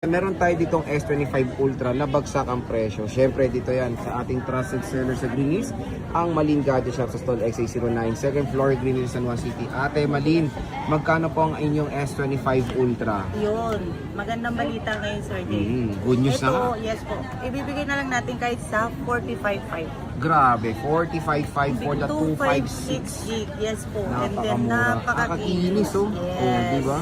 Meron tayo ditong S25 Ultra na bagsak ang presyo. Siyempre dito yan sa ating trusted seller sa Green Hills, ang Malin Gadget Shop sa Stall XA09, second floor, Green Hills, San Juan City. Ate Malin, magkano po ang inyong S25 Ultra? Yun, magandang balita ngayon, Sir Jay. Good news na nga. Ito, yes po. Ibibigay na lang natin kahit sa 45.5. Grabe, 45.5 for the 256. gig, yes po. And then Napakamura. napakakinis. Nakakakinis, oh. Yes. Oh, diba?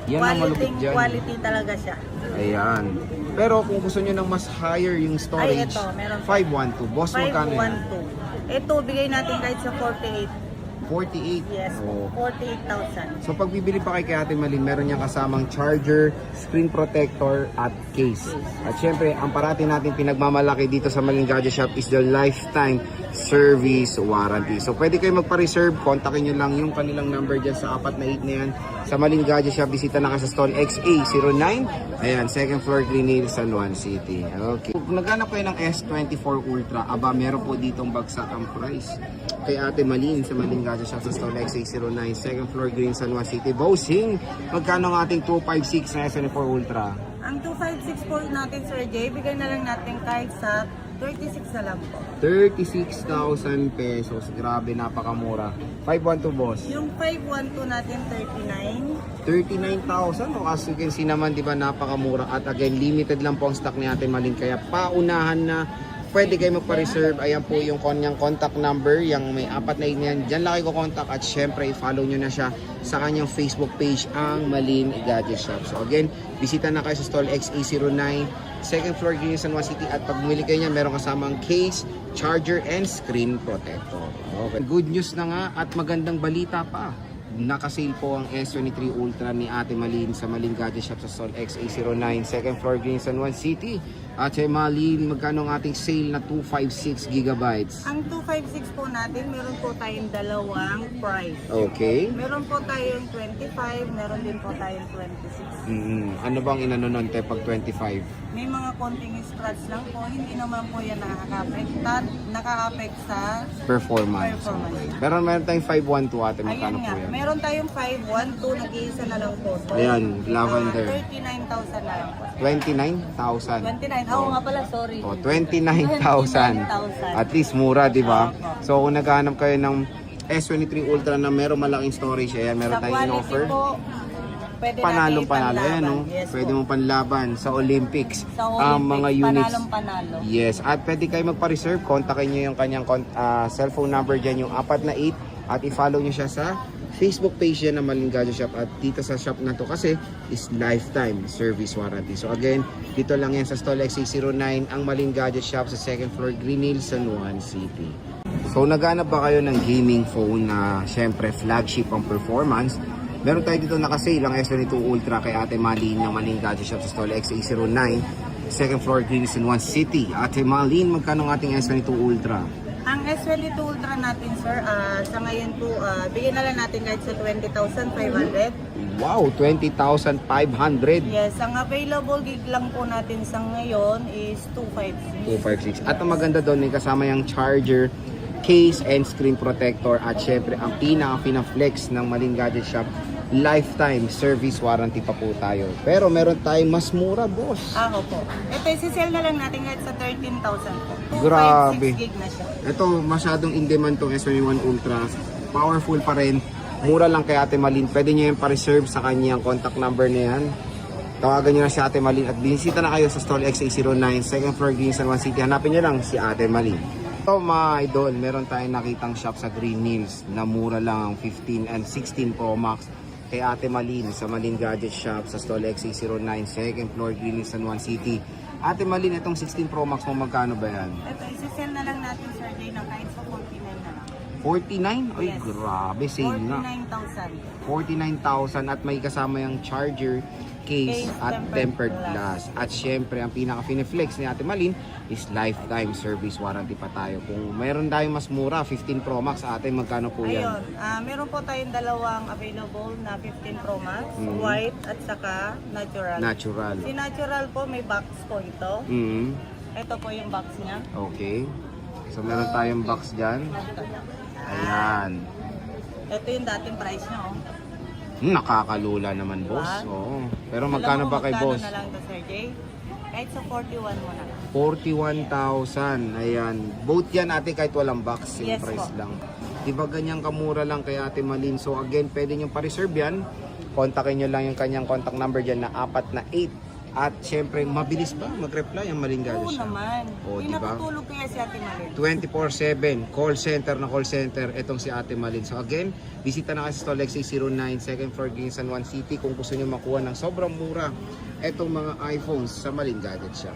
Yan ang malupit dyan. Quality talaga siya. Ayan. Pero kung gusto nyo ng mas higher yung storage, Ay, ito, meron 512. Boss, magkano yan? 512. Ito, bigay natin kahit sa 48. 48. Yes po, Oh. 48,000. So pag bibili pa kay Ate Malin, meron niyang kasamang charger, screen protector at case. At syempre, ang parati natin pinagmamalaki dito sa Malin Gadget Shop is the lifetime service warranty. So pwede kayo magpa-reserve, kontakin nyo lang yung kanilang number dyan sa 4 na 8 na yan. Sa Malin Gadget Shop, bisita na kayo sa stall XA09. Ayan, second floor, Green Hills, San Juan City. Okay. Kung naghanap kayo ng S24 Ultra, aba meron po ditong bagsak ang price. Kay Ate Malin sa Malin Gadget Shop sa stall XA09, second floor, Green, San Juan City. Bossing, magkano ang ating 256 na S24 Ultra? Ang 256 po natin, Sir Jay, bigay na lang natin kahit sa 36 na lang po. 36,000 pesos. Grabe, napakamura. 512 boss. Yung 512 natin, 39. 39,000. O as you can see naman, di ba, napakamura. At again, limited lang po ang stock ni Ate Malin. Kaya paunahan na, pwede kayo magpa-reserve. Ayan po yung kanyang contact number. Yung may 4 na yan. Diyan lang kayo contact. At syempre, i-follow nyo na siya sa kanyang Facebook page, ang Malin Gadget Shop. So again, bisita na kayo sa stall XA09, second floor, Green, San Juan City. At pag bumili kayo niya, meron kasamang case, charger, and screen protector. Okay. Good news na nga at magandang balita pa. Naka-sale po ang S23 Ultra ni Ate Malin sa Malin Gadget Shop sa stall XA09, second floor, Green, San Juan City. Ate Malin, magkano ang ating sale na 256 gigabytes? Ang 256 po natin, meron po tayong dalawang price. Okay. Meron po tayong 25, meron din po tayong 26. Ano bang inano nun, te, pag 25? May mga konting scratch lang po, hindi naman po yan nakaka-affect sa Performance. performance. Pero meron tayong 512 ate, Ayan magkano nga, po yan? meron tayong 512, nag-iisa na lang po. So, Ayan, lavender. 39,000 na lang po. 29,000. 29, oo nga pala, sorry. O, 29,000. 29,000. At least mura, di ba? Opo. So kung naghahanap kayo ng S23 Ultra na meron malaking storage, ayan, meron Sa tayong quality in-offer. po, pwede Panalo, natin panalo. Ayan, no? Yes, Pwede po. mo panlaban sa Olympics. Sa Ang Olympics, mga units. panalo. Yes, at pwede kayo magpa-reserve. Kontakin nyo yung kanyang cellphone number dyan, yung 4 na 8. At i-follow nyo siya sa Facebook page yan ng Malin Gadget Shop. At dito sa shop na to kasi is lifetime service warranty. So again, dito lang yan sa stall XA09, ang Malin Gadget Shop sa second floor, Green Hills, San Juan City. So naghanap ba kayo ng gaming phone na syempre flagship ang performance? Meron tayo dito nakasale ang S22 Ultra kay Ate Malin ng Malin Gadget Shop sa stall XA09, second floor, Green Hills, San Juan City. Ate Malin, magkano ang ating S22 Ultra? Ang S22 Ultra natin, sir, sa ngayon po, bigyan na lang natin kahit sa 20,500. Wow, 20,500. Yes, ang available gig lang po natin sa ngayon is 256. 256. At ang maganda doon, may kasama yung charger, case, and screen protector. At syempre, ang pinaka-flex ng Malin Gadget Shop, lifetime service warranty pa po tayo. Pero meron tayong mas mura, boss. Ako po. Ito, isi-sell na lang natin kahit sa 13,000 po. 256 Grabe. gig na siya. Ito, masyadong in demand tong S21 Ultra. Powerful pa rin. Mura lang kay Ate Malin. Pwede nyo yung pa-reserve sa kanyang contact number na yan. Tawagan nyo na si Ate Malin at binisita na kayo sa stall XA09, second floor, Green, San Juan City. Hanapin nyo lang si Ate Malin. Ito mga idol, meron tayong nakitang shop sa Green Hills na mura lang ang 15 and 16 Pro Max kay Ate Malin sa Malin Gadget Shop sa stall XA09, second floor, Green Hills, San Juan City. Ate Malin, itong 16 Pro Max mo magkano ba yan? Ito, isi-sell na lang natin, sir, Jay, ng kahit sa 49 na lang. 49? Ay, Yes. grabe, sale nga. 49,000. 49,000 at may kasama yung charger, case, Case, at tempered tempered glass. At syempre, ang pinaka-fine-flex ni Ate Malin is lifetime service warranty pa tayo. Kung mayroon tayong mas mura, 15 Pro Max, ate, magkano po yan? Ayun, meron po tayong dalawang available na 15 Pro Max, white at saka natural. Natural. Si natural po, may box po ito. Mm, Ito po yung box niya. okay. So, meron tayong box dyan. Ayan. Ito yung dating price niya, oh. Nakakalula naman, Diba? boss. Oo. Pero Alam magkano mo ba kay magkano boss? na lang to, Sir Jay? Kahit sa 41 mo na. 41,000. Ayan. Both yan ate kahit walang box. Yung Yes price po. lang. Diba ganyan kamura lang kay Ate Malin. So again, pwede nyo pa-reserve yan. Kontakin nyo lang yung kanyang contact number dyan na 4 At syempre, mabilis ba mag-reply ang Malin Oo Gadgets siya? naman. Oo, Hindi diba? natutulog kaya si Ate Malin. 24/7 call center na call center itong si Ate Malin. So again, bisita na kasi sa Lexi 09 2nd floor Green San Juan City kung gusto niyo makuha ng sobrang mura itong mga iPhones sa Malin Gadgets siya.